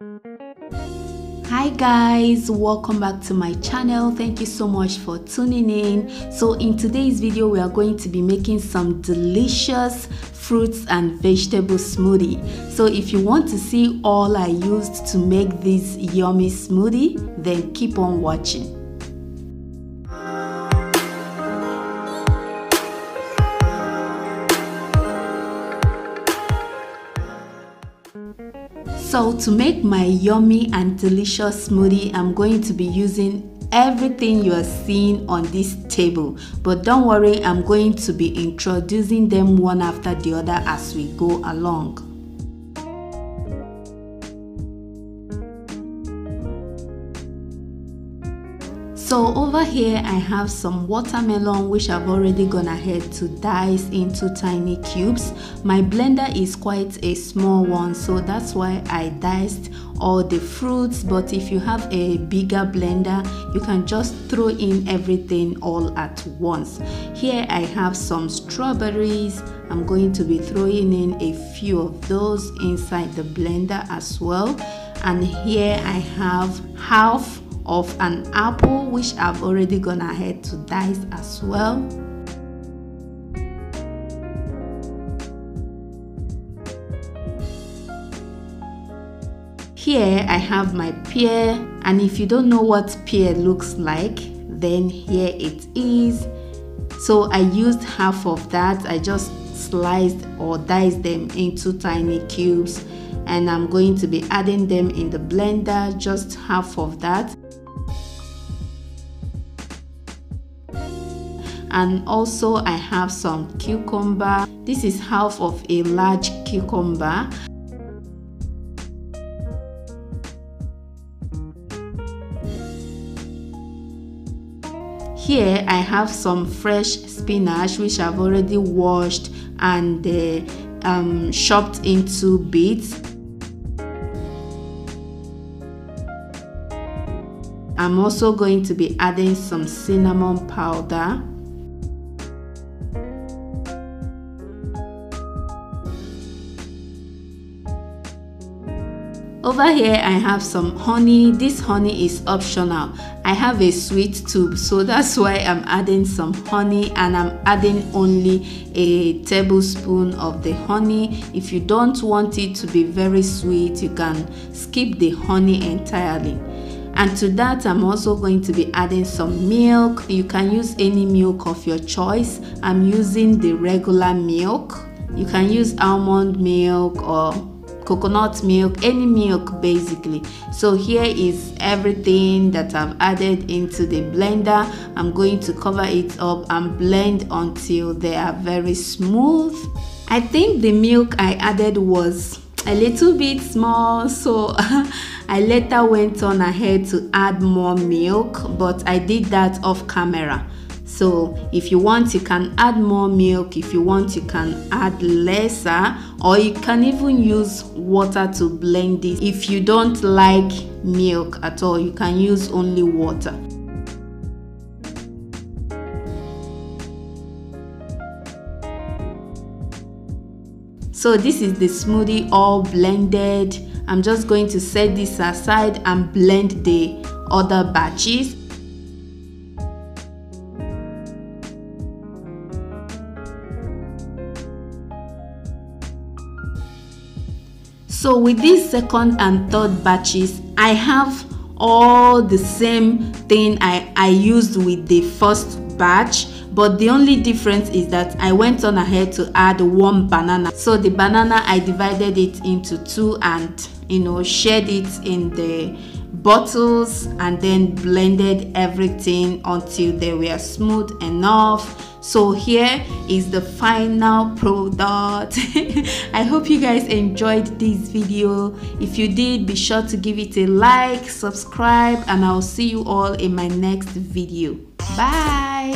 Hi guys, welcome back to my channel. Thank you so much for tuning in. So in today's video we are going to be making some delicious fruits and vegetable smoothie. So if you want to see all I used to make this yummy smoothie, then keep on watching. So to make my yummy and delicious smoothie, I'm going to be using everything you are seeing on this table. But don't worry, I'm going to be introducing them one after the other as we go along. So over here I have some watermelon which I've already gone ahead to dice into tiny cubes. My blender is quite a small one, so that's why I diced all the fruits, but if you have a bigger blender you can just throw in everything all at once. Here I have some strawberries. I'm going to be throwing in a few of those inside the blender as well. And here I have half of an apple which I've already gone ahead to dice as well. Here I have my pear, and if you don't know what pear looks like, then here it is. So I used half of that. I just sliced or diced them into tiny cubes, and I'm going to be adding them in the blender, just half of that. And also I have some cucumber. This is half of a large cucumber. Here I have some fresh spinach which I've already washed and chopped into bits. I'm also going to be adding some cinnamon powder. Over here I have some honey. This honey is optional. I have a sweet tooth, so that's why I'm adding some honey, and I'm adding only a tablespoon of the honey. If you don't want it to be very sweet, you can skip the honey entirely. And to that I'm also going to be adding some milk. You can use any milk of your choice. I'm using the regular milk. You can use almond milk or coconut milk, any milk basically. So here is everything that I've added into the blender. I'm going to cover it up and blend until they are very smooth. I think the milk I added was a little bit small, so I later went on ahead to add more milk, but I did that off camera. So if you want, you can add more milk. If you want, you can add lesser, or you can even use water to blend this. If you don't like milk at all, you can use only water. So this is the smoothie all blended. I'm just going to set this aside and blend the other batches. So with this second and third batches, I have all the same thing I used with the first batch, but the only difference is that I went on ahead to add one banana. So the banana, I divided it into two and shared it in the bottles and then blended everything until they were smooth enough. So here is the final product. I hope you guys enjoyed this video. If you did, be sure to give it a like, subscribe, and I'll see you all in my next video. Bye.